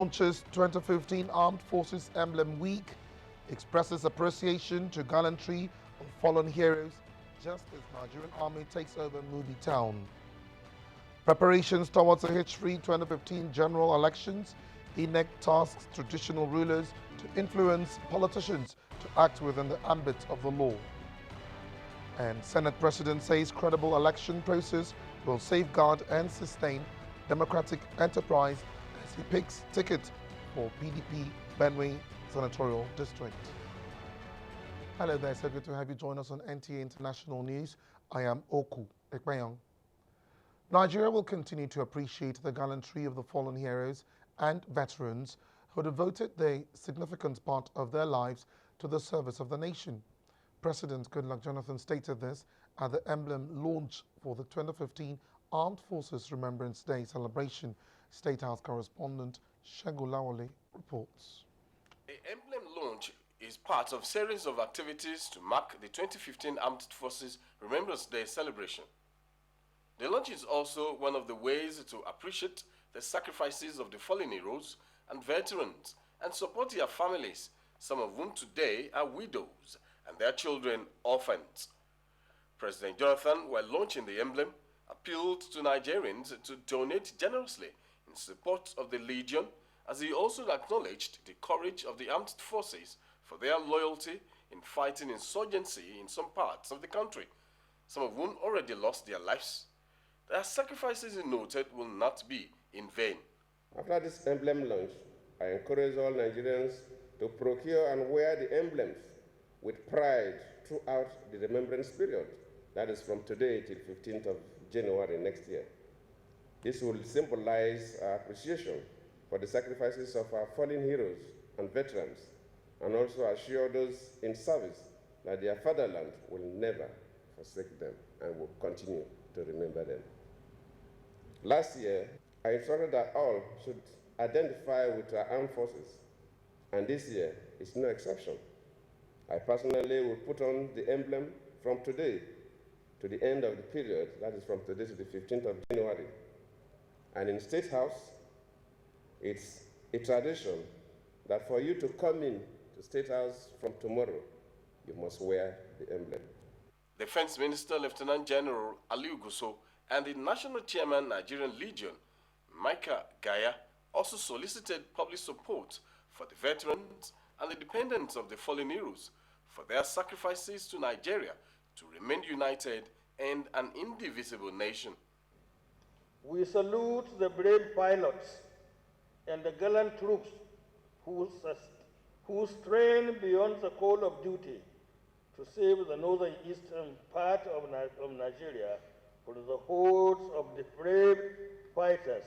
Launches 2015 Armed Forces Emblem Week, expresses appreciation to gallantry of fallen heroes just as Nigerian Army takes over Mubi Town. Preparations towards a H-free 2015 general elections, INEC tasks traditional rulers to influence politicians to act within the ambit of the law. And Senate President says credible election process will safeguard and sustain democratic enterprise as he picks ticket for PDP Benue Senatorial District. Hello there, so good to have you join us on NTA International News. I am Oku Ekpeyong. Nigeria will continue to appreciate the gallantry of the fallen heroes and veterans who devoted their significant part of their lives to the service of the nation. President Goodluck Jonathan stated this at the emblem launch for the 2015 Armed Forces Remembrance Day celebration. State House correspondent Shagulawale reports. The emblem launch is part of a series of activities to mark the 2015 Armed Forces Remembrance Day celebration. The launch is also one of the ways to appreciate the sacrifices of the fallen heroes and veterans and support their families, some of whom today are widows and their children orphans. President Jonathan, while launching the emblem, appealed to Nigerians to donate generously in support of the Legion, as he also acknowledged the courage of the armed forces for their loyalty in fighting insurgency in some parts of the country, some of whom already lost their lives. Their sacrifices, he noted, will not be in vain. After this emblem launch, I encourage all Nigerians to procure and wear the emblems with pride throughout the remembrance period. That is from today till 15th of January next year. This will symbolize our appreciation for the sacrifices of our fallen heroes and veterans, and also assure those in service that their fatherland will never forsake them and will continue to remember them. Last year, I instructed that all should identify with our armed forces, and this year is no exception. I personally will put on the emblem from today to the end of the period, that is from today to the 15th of January. And in State House, it's a tradition that for you to come in to State House from tomorrow, you must wear the emblem. Defense Minister Lieutenant General Aliu Gusso and the National Chairman Nigerian Legion, Micah Gaya, also solicited public support for the veterans and the dependents of the fallen heroes for their sacrifices to Nigeria to remain united and an indivisible nation. We salute the brave pilots and the gallant troops who strain beyond the call of duty to save the northern eastern part of Nigeria from the hordes of depraved fighters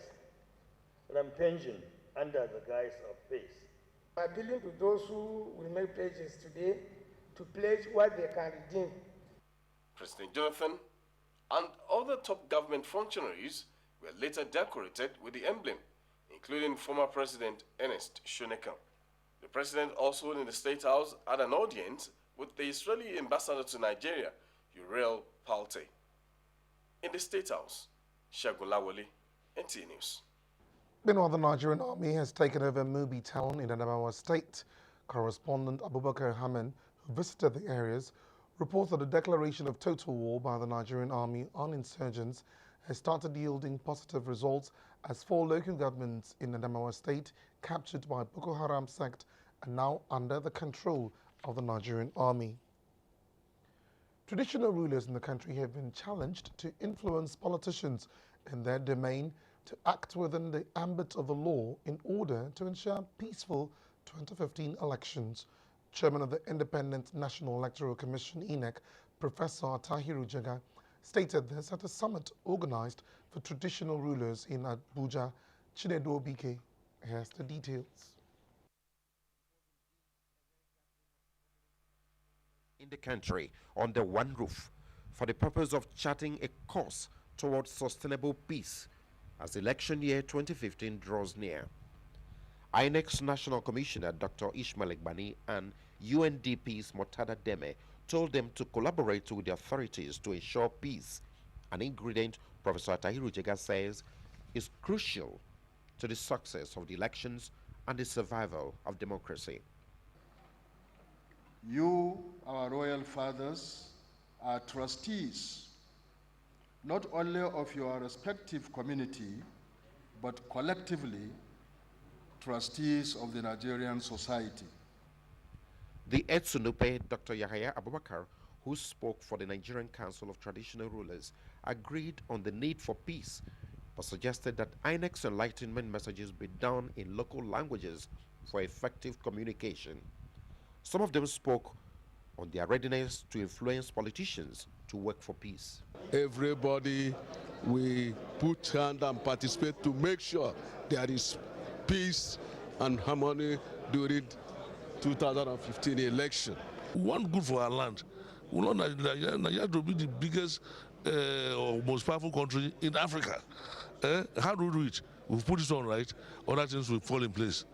rampaging under the guise of peace. I'm appealing to those who will make pledges today to pledge what they can redeem. President Jonathan and other top government functionaries were later decorated with the emblem, including former President Ernest Shonekan. The president also in the State House had an audience with the Israeli ambassador to Nigeria, Uriel Palte. In the State House, Shagulawale, NTA News. Meanwhile, the Nigerian Army has taken over Mubi Town in Adamawa State. Correspondent Abubakar Haman, who visited the areas, reports that the declaration of total war by the Nigerian Army on insurgents has started yielding positive results as 4 local governments in Adamawa State captured by Boko Haram sect are now under the control of the Nigerian Army. Traditional rulers in the country have been challenged to influence politicians in their domain to act within the ambit of the law in order to ensure peaceful 2015 elections. Chairman of the Independent National Electoral Commission, INEC, Professor Tahiru Jega, stated this at a summit organized for traditional rulers in Abuja. Chinedu Obike has the details. In the country under one roof for the purpose of charting a course towards sustainable peace as election year 2015 draws near. INEC's National Commissioner Dr. Ishmael Egbani and UNDP's Motada Deme told them to collaborate with the authorities to ensure peace, an ingredient Professor Tahiru Jega says is crucial to the success of the elections and the survival of democracy. You, our royal fathers, are trustees, not only of your respective community, but collectively trustees of the Nigerian society. The Etsunupe, Dr. Yahya Abubakar, who spoke for the Nigerian Council of Traditional Rulers, agreed on the need for peace, but suggested that INEC's enlightenment messages be done in local languages for effective communication. Some of them spoke on their readiness to influence politicians to work for peace. Everybody will put hand and participate to make sure there is peace and harmony during 2015 election. One good for our land. We know Nigeria to be the biggest or most powerful country in Africa. How do we do it? We put it on right, other things will fall in place.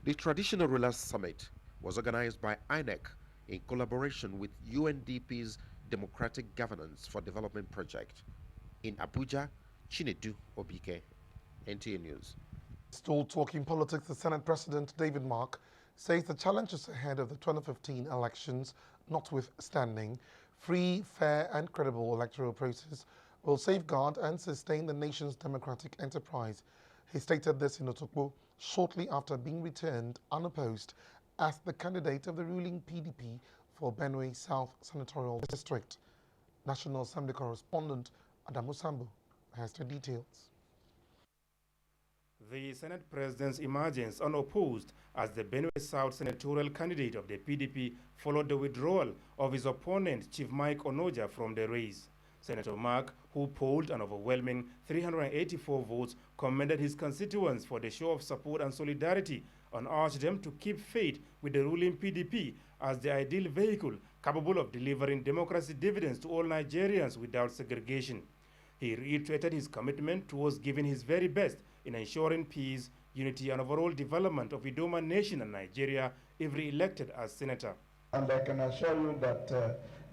The Traditional Rulers Summit was organized by INEC in collaboration with UNDP's Democratic Governance for Development Project. In Abuja, Chinedu Obike, NTA News. Still talking politics, the Senate President David Mark says the challenges ahead of the 2015 elections notwithstanding, free, fair and credible electoral process will safeguard and sustain the nation's democratic enterprise. He stated this in Otokpo shortly after being returned unopposed as the candidate of the ruling PDP for Benue South Senatorial District. National Assembly correspondent Adamu Sambu has the details. The Senate President's emergence unopposed as the Benue South senatorial candidate of the PDP followed the withdrawal of his opponent, Chief Mike Onoja, from the race. Senator Mark, who polled an overwhelming 384 votes, commended his constituents for the show of support and solidarity and urged them to keep faith with the ruling PDP as the ideal vehicle capable of delivering democracy dividends to all Nigerians without segregation. He reiterated his commitment towards giving his very best in ensuring peace, unity, and overall development of Idoma Nation and Nigeria if re-elected as senator. And I can assure you that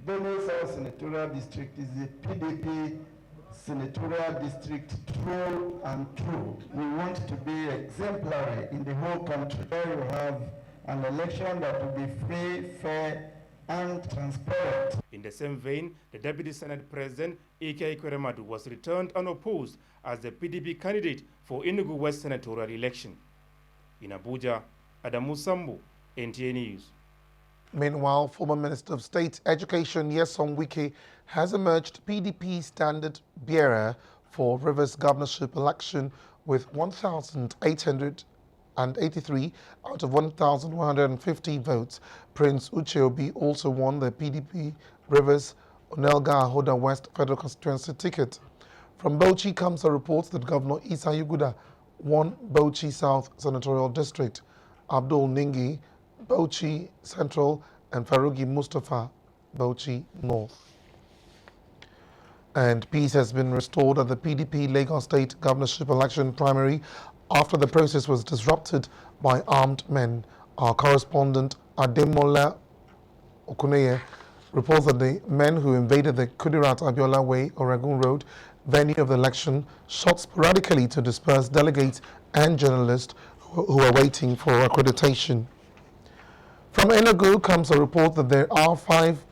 Benue South Senatorial District is the PDP senatorial district true and true. We want to be exemplary in the whole country. There you have an election that will be free, fair, and transparent. In the same vein, the Deputy Senate President, Ike Ikweremadu, was returned unopposed as the PDP candidate for Enugu West senatorial election. In Abuja, Adamu Sambu, NTA News. Meanwhile, former Minister of State Education Nyesom Wike has emerged PDP standard bearer for Rivers governorship election with 1,883 out of 1,150 votes. Prince Uche Obi also won the PDP Rivers Onelga Ahoda West Federal Constituency ticket. From Bauchi comes a report that Governor Isa Yuguda won Bauchi South Senatorial District. Abdul Ningi, Bauchi Central, and Farugi Mustafa, Bauchi North. And peace has been restored at the PDP Lagos State governorship election primary after the process was disrupted by armed men. Our correspondent Ademola Okuneye reports that the men who invaded the Kudirat Abiola Way, Oregon Road, venue of the election, shot sporadically to disperse delegates and journalists who are waiting for accreditation. From Enugu comes a report that there are 5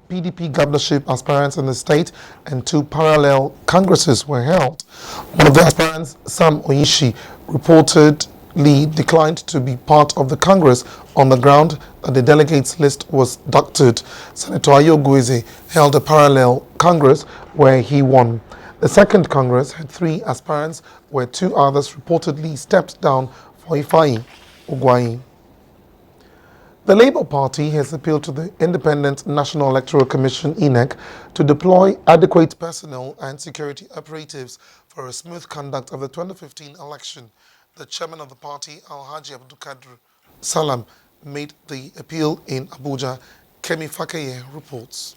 PDP governorship aspirants in the state and 2 parallel congresses were held. One of the aspirants, Sam Oyishi, reportedly declined to be part of the Congress on the ground that the delegates list was doctored. Senator Ayo Gueze held a parallel Congress where he won. The second Congress had 3 aspirants where 2 others reportedly stepped down for Ifeanyi Ugwuanyi. The Labour Party has appealed to the Independent National Electoral Commission (INEC) to deploy adequate personnel and security operatives for a smooth conduct of the 2015 election. The chairman of the party, Alhaji Abdulkadir Salam, made the appeal in Abuja. Kemi Fakeye reports.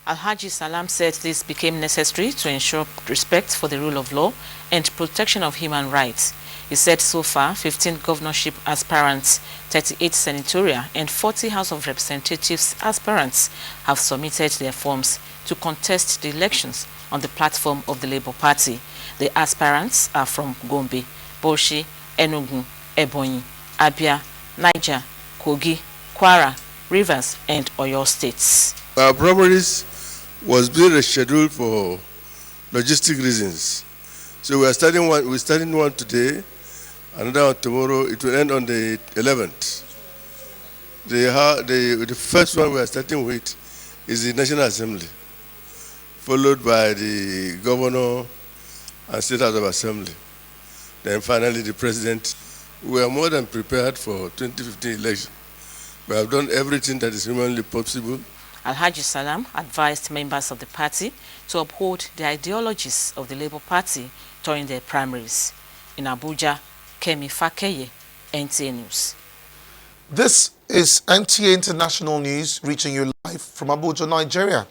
Alhaji Salam said this became necessary to ensure respect for the rule of law and protection of human rights. He said so far, 15 governorship aspirants, 38 senatorial and 40 House of Representatives aspirants have submitted their forms to contest the elections on the platform of the Labour Party. The aspirants are from Gombe, Boshi, Enugu, Ebonyi, Abia, Niger, Kogi, Kwara, Rivers and Oyo states. Our primaries was being rescheduled for logistic reasons. So we are starting one today, another one tomorrow. It will end on the 11th. The first one we are starting with is the National Assembly, followed by the Governor and State House of Assembly. Then finally the President. We are more than prepared for 2015 election. We have done everything that is humanly possible. Alhaji Salam advised members of the party to uphold the ideologies of the Labour Party during their primaries. In Abuja, Kemi Fakeye, NTA News. This is NTA International News reaching you live from Abuja, Nigeria.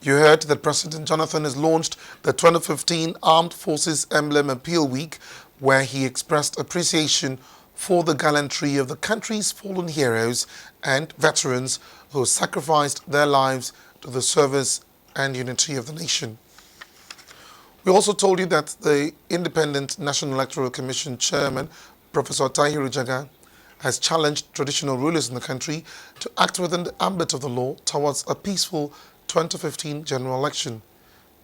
You heard that President Jonathan has launched the 2015 Armed Forces Emblem Appeal Week, where he expressed appreciation for the gallantry of the country's fallen heroes and veterans who sacrificed their lives to the service and unity of the nation. We also told you that the Independent National Electoral Commission Chairman, Professor Tahiru Jaga, has challenged traditional rulers in the country to act within the ambit of the law towards a peaceful 2015 general election.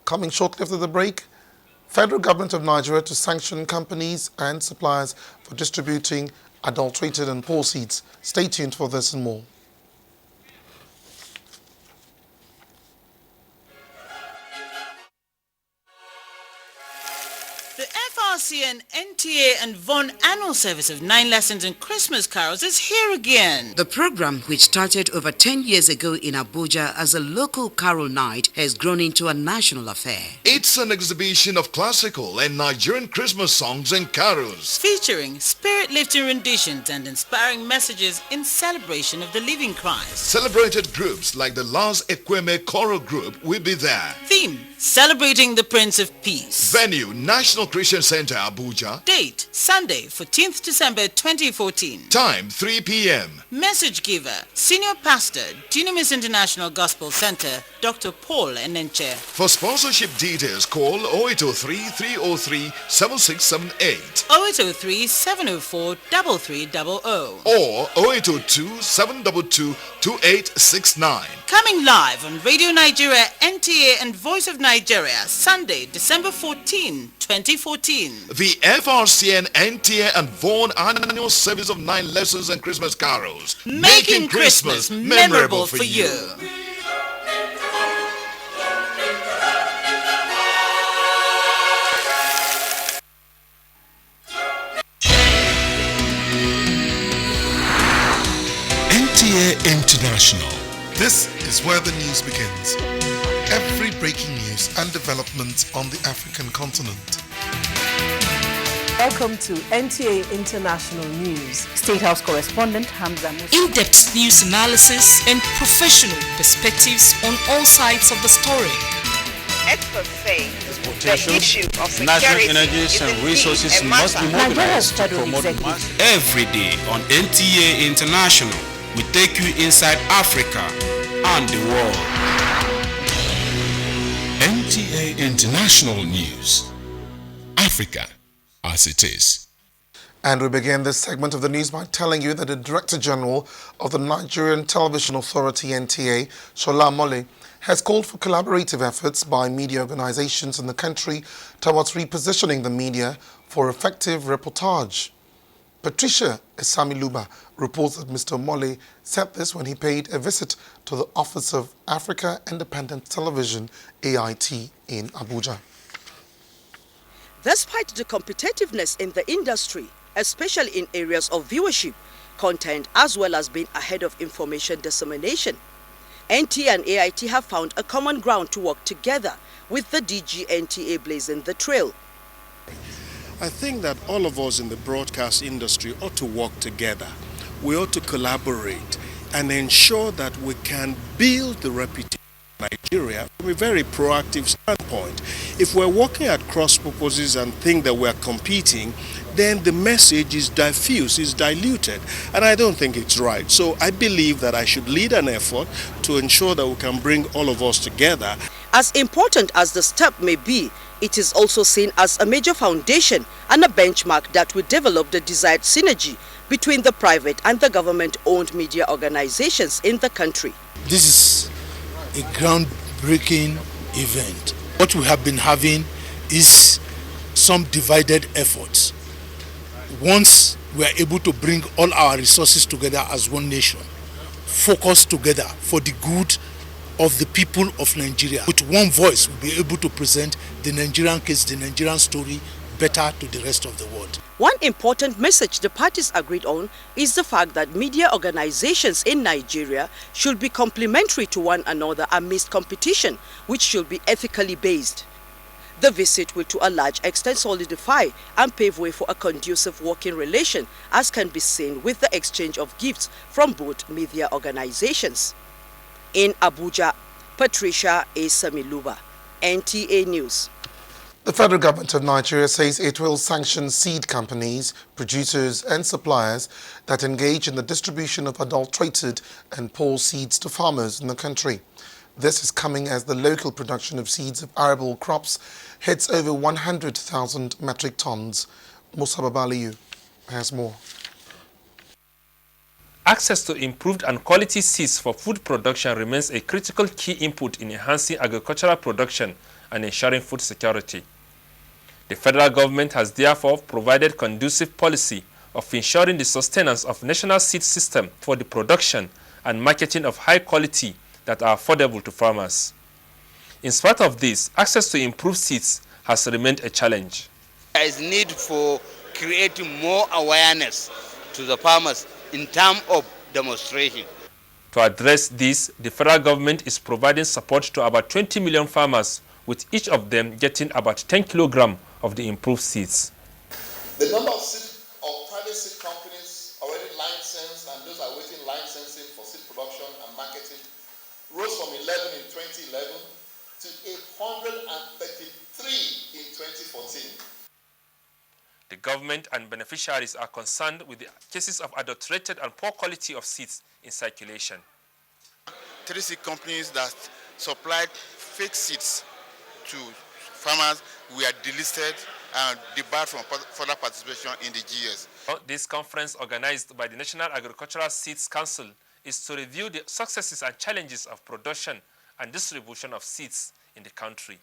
Coming shortly after the break, Federal Government of Nigeria to sanction companies and suppliers for distributing adulterated and poor seeds. Stay tuned for this and more. The FRCN, NTA and VON annual service of 9 lessons and Christmas carols is here again. The program, which started over 10 years ago in Abuja as a local carol night, has grown into a national affair. It's an exhibition of classical and Nigerian Christmas songs and carols, featuring spirit-lifting renditions and inspiring messages in celebration of the living Christ. Celebrated groups like the Lars Ekweme Choral Group will be there. Theme: celebrating the Prince of Peace. Venue: National Christian Center, Abuja. Date: Sunday, 14th December 2014. Time: 3 p.m. Message giver: Senior Pastor, Dunamis International Gospel Center, Dr. Paul Enenche. For sponsorship details, call 0803-303-7678 0803-704-3300 or 0802-722-2869. Coming live on Radio Nigeria, NTA and Voice of Nigeria, Sunday, December 14, 2014. The FRCN, NTA and VON annual service of 9 lessons and Christmas carols. Making Christmas memorable for you. NTA International. This is where the news begins. Every breaking news and developments on the African continent. Welcome to NTA International News. State House correspondent Hamza Musa. In-depth news analysis and professional perspectives on all sides of the story. Experts say the issue of security, national energies and resources must be mobilized to promote mass. Every day on NTA International, we take you inside Africa and the world. NTA International News. Africa as it is. And we begin this segment of the news by telling you that the Director General of the Nigerian Television Authority, NTA, Shola Mole, has called for collaborative efforts by media organizations in the country towards repositioning the media for effective reportage. Patricia Esamiluba reports that Mr. Mole said this when he paid a visit to the Office of Africa Independent Television, AIT, in Abuja. Despite the competitiveness in the industry, especially in areas of viewership, content, as well as being ahead of information dissemination, NTA and AIT have found a common ground to work together, with the DG NTA blazing the trail. I think that all of us in the broadcast industry ought to work together. We ought to collaborate and ensure that we can build the reputation Nigeria from a very proactive standpoint. If we're working at cross purposes and think that we're competing, then the message is diffuse, is diluted, and I don't think it's right. So I believe that I should lead an effort to ensure that we can bring all of us together. As important as the step may be, it is also seen as a major foundation and a benchmark that will develop the desired synergy between the private and the government-owned media organizations in the country. This is a groundbreaking event. What we have been having is some divided efforts. Once we are able to bring all our resources together as one nation, focus together for the good of the people of Nigeria, with one voice we'll be able to present the Nigerian case, the Nigerian story better to the rest of the world. One important message the parties agreed on is the fact that media organizations in Nigeria should be complementary to one another amidst competition, which should be ethically based. The visit will to a large extent solidify and pave way for a conducive working relation, as can be seen with the exchange of gifts from both media organizations. In Abuja, Patricia A. Samiluba, NTA News. The federal government of Nigeria says it will sanction seed companies, producers and suppliers that engage in the distribution of adulterated and poor seeds to farmers in the country. This is coming as the local production of seeds of arable crops hits over 100,000 metric tons. Musa Babaliu has more. Access to improved and quality seeds for food production remains a critical key input in enhancing agricultural production and ensuring food security. The federal government has therefore provided conducive policy of ensuring the sustenance of national seed system for the production and marketing of high quality that are affordable to farmers. In spite of this, access to improved seeds has remained a challenge. There is need for creating more awareness to the farmers in terms of demonstration. To address this, the federal government is providing support to about 20 million farmers, with each of them getting about 10 kilograms of the improved seeds. The number of private seed companies already licensed and those awaiting licensing for seed production and marketing rose from 11 in 2011 to 833 in 2014. The government and beneficiaries are concerned with the cases of adulterated and poor quality of seeds in circulation. 3 seed companies that supplied fake seeds to farmers were delisted and debarred from further participation in the GS. This conference, organized by the National Agricultural Seeds Council, is to review the successes and challenges of production and distribution of seeds in the country.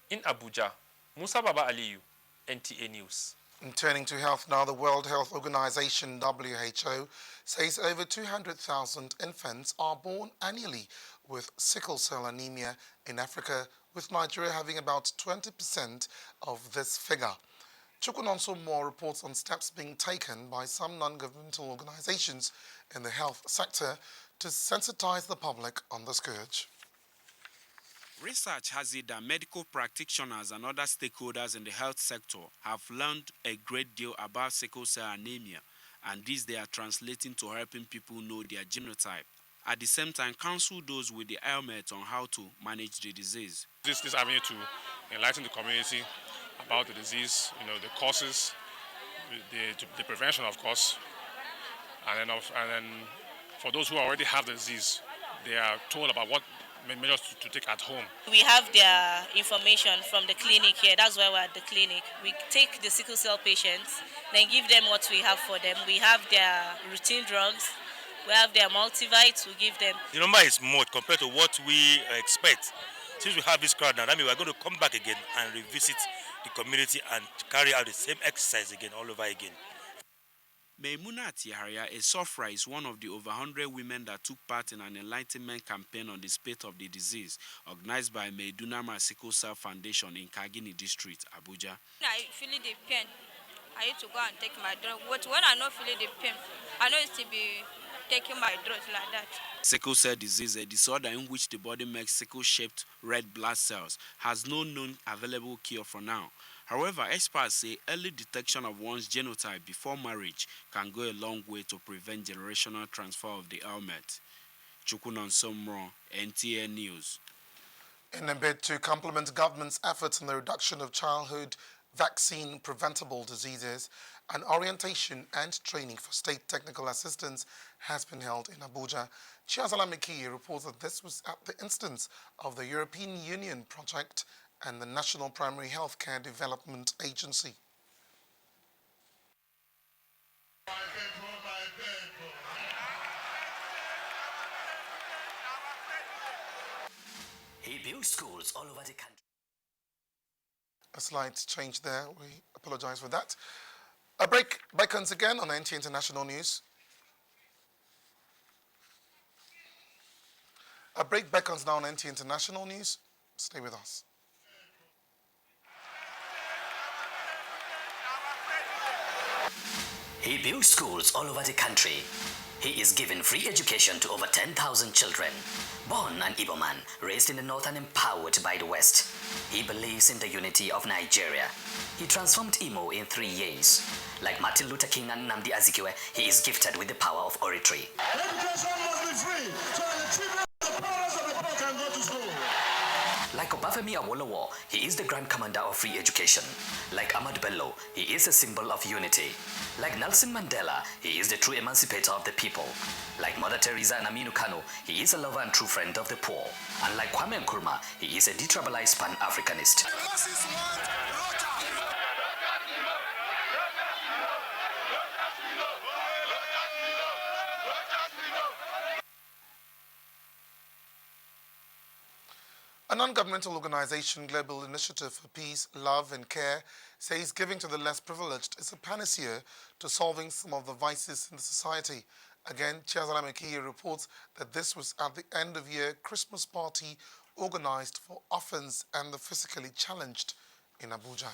In Abuja, Musa Baba Aliyu, NTA News. And turning to health now, the World Health Organization, WHO, says over 200,000 infants are born annually with sickle cell anemia in Africa, with Nigeria having about 20% of this figure. Chukwunonso Moore reports on steps being taken by some non-governmental organizations in the health sector to sensitize the public on the scourge. Research has it that medical practitioners and other stakeholders in the health sector have learned a great deal about sickle cell anemia, and this they are translating to helping people know their genotype. At the same time, counsel those with the ailment on how to manage the disease. This avenue to enlighten the community about the disease, the causes, the prevention, of course, and then for those who already have the disease, they are told about what measures to take at home. We have their information from the clinic here. That's why we're at the clinic. We take the sickle cell patients, then give them what we have for them. We have their routine drugs. We have their multivites. We give them. The number is more compared to what we expect. Since we have this crowd now, that means we're going to come back again and revisit the community and carry out the same exercise again, all over again. Maimunat Yahya, a sufferer, is one of the over 100 women that took part in an enlightenment campaign on the spate of the disease, organized by Maidunama Sickle Cell Foundation in Kagini District, Abuja. I feel the pain. I used to go and take my drug. But when I not feeling the pain, I know it's to be taking my drugs like that. Sickle cell disease, a disorder in which the body makes sickle-shaped red blood cells, has no known available cure for now. However, experts say early detection of one's genotype before marriage can go a long way to prevent generational transfer of the ailment. Chukunonsomro, NTA News. In a bid to complement government's efforts in the reduction of childhood vaccine preventable diseases, an orientation and training for state technical assistants has been held in Abuja. Chiazala Mikiye reports that this was at the instance of the European Union project and the National Primary Healthcare Development Agency. He built schools all over the country. A slight change there. We apologize for that. A break beckons again on NTA International News. A break beckons now on NTA International News. Stay with us. He built schools all over the country. He is giving free education to over 10,000 children. Born an Igbo man, raised in the north and empowered by the west. He believes in the unity of Nigeria. He transformed Imo in 3 years. Like Martin Luther King and Nnamdi Azikiwe, he is gifted with the power of oratory. Education must be free, so the children of the parents of the poor can go to school. Like Obafemi Awolowo, he is the Grand Commander of Free Education. Like Ahmad Bello, he is a symbol of unity. Like Nelson Mandela, he is the true emancipator of the people. Like Mother Teresa and Aminu Kano, he is a lover and true friend of the poor. And like Kwame Nkrumah, he is a detribalized Pan-Africanist. A non-governmental organization, Global Initiative for Peace, Love and Care, says giving to the less privileged is a panacea to solving some of the vices in the society. Again, Chiazala Mikiye reports that this was at the end-of-year Christmas party organized for orphans and the physically challenged in Abuja.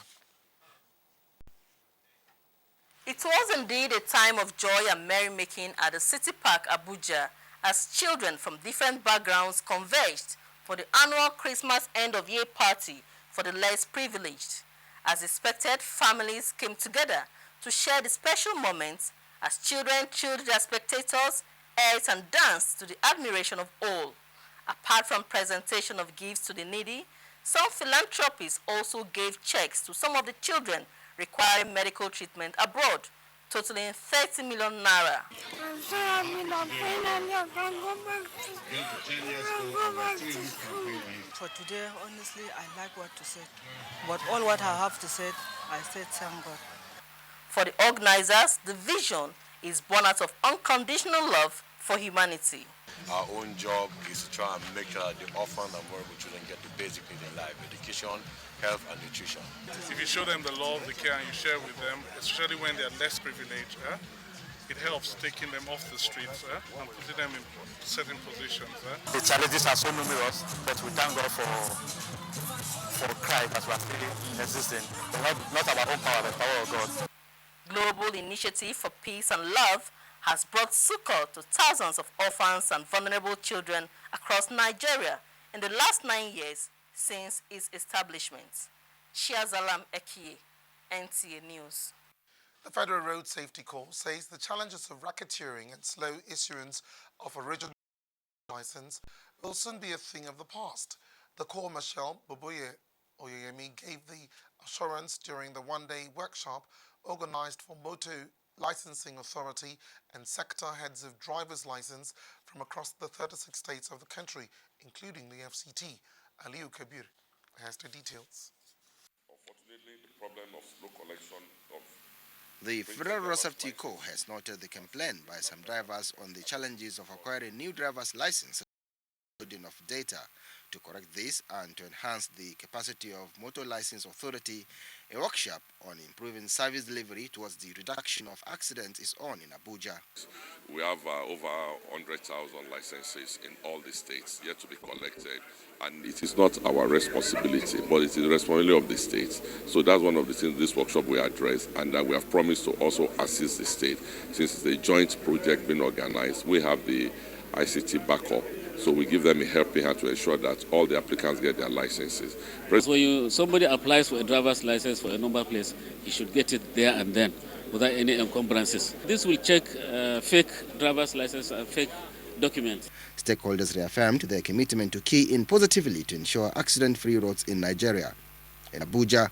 It was indeed a time of joy and merrymaking at the City Park, Abuja, as children from different backgrounds converged for the annual Christmas end-of-year party for the less privileged. As expected, families came together to share the special moments as children chilled their spectators, ate and danced to the admiration of all. Apart from presentation of gifts to the needy, some philanthropists also gave checks to some of the children requiring medical treatment abroad, totaling 30 million naira. I'm so happy that finally I can go back to school. For today, honestly, I like what to say. But all what I have to say, I said thank God. For the organizers, the vision is born out of unconditional love for humanity. Our own job is to try and make sure that the orphan and vulnerable children get the basic needs in life: education, health and nutrition. If you show them the love, the care, and you share with them, especially when they're less privileged, it helps taking them off the streets and putting them in certain positions. The challenges are so numerous, but we thank God for Christ that we are still existing. Not our own power, but the power of God. Global Initiative for Peace and Love has brought succor to thousands of orphans and vulnerable children across Nigeria in the last 9 years since its establishment. Chiazalam Ekie, NTA News. The Federal Road Safety Corps says the challenges of racketeering and slow issuance of a original license will soon be a thing of the past. The Corps Marshal Boboye Oyeyemi gave the assurance during the one-day workshop organized for Motor Licensing Authority and sector heads of driver's license from across the 36 states of the country, including the FCT. Aliu Kabir has the details. Unfortunately, the problem of slow collection of the Federal Road Safety Corps has noted the complaint by some drivers on the challenges of acquiring new driver's licenses, loading of data. To correct this and to enhance the capacity of Motor License Authority, a workshop on improving service delivery towards the reduction of accidents is on in Abuja. We have over 100,000 licenses in all the states yet to be collected, and it is not our responsibility, but it is the responsibility of the states. So that's one of the things this workshop will address, and we have promised to also assist the state. Since it's a joint project being organized, we have the ICT backup. So we give them a helping hand to ensure that all the applicants get their licenses. When somebody applies for a driver's license for a number place, he should get it there and then without any encumbrances. This will check fake driver's license and fake documents. Stakeholders reaffirmed their commitment to key in positively to ensure accident-free roads in Nigeria. In Abuja,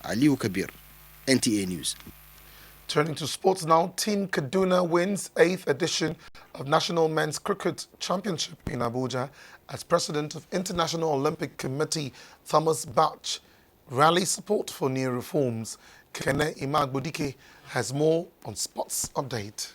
Aliu Kabir, NTA News. Turning to sports now, Team Kaduna wins 8th edition of National Men's Cricket Championship in Abuja as President of International Olympic Committee Thomas Bach rallies support for new reforms. Kene Imagbodike has more on Sports Update.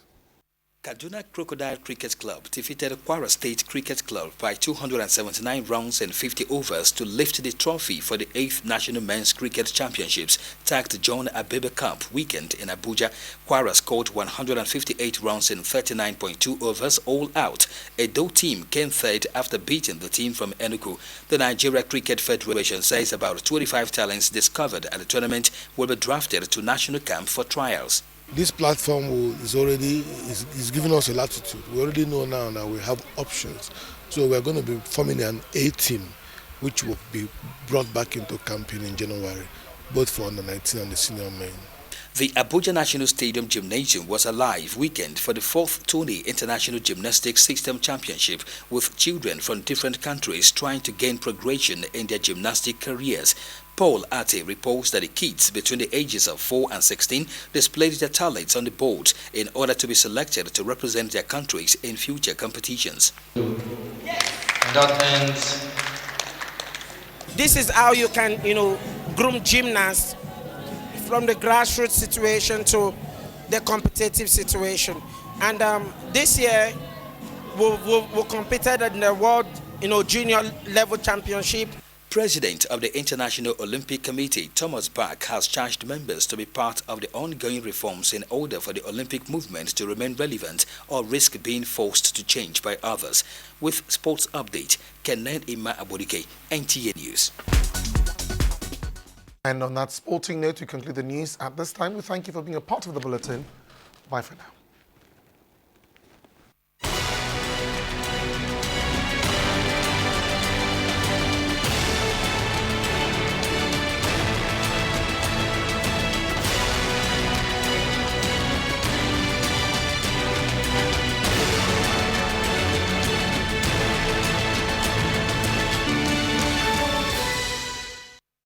Kaduna Crocodile Cricket Club defeated Kwara State Cricket Club by 279 runs and 50 overs to lift the trophy for the 8th National Men's Cricket Championships tagged John Abebe Cup weekend in Abuja. Kwara scored 158 runs in 39.2 overs all out. Edo team came third after beating the team from Enugu. The Nigeria Cricket Federation says about 25 talents discovered at the tournament will be drafted to national camp for trials. This platform is giving us a latitude. We already know now that we have options. So we're going to be forming an A team, which will be brought back into campaign in January, both for under 19 and the senior men. The Abuja National Stadium Gymnasium was a live weekend for the 4th Tony International Gymnastics System Championship, with children from different countries trying to gain progression in their gymnastic careers. Paul Ate reports that the kids between the ages of 4 and 16 displayed their talents on the board in order to be selected to represent their countries in future competitions. This is how you can, groom gymnasts from the grassroots situation to the competitive situation. And this year, we competed in the World, Junior Level Championship. President of the International Olympic Committee, Thomas Bach, has charged members to be part of the ongoing reforms in order for the Olympic movement to remain relevant or risk being forced to change by others. With Sports Update, Kenen Ima Abodike, NTA News. And on that sporting note, we conclude the news at this time. We thank you for being a part of the bulletin. Bye for now.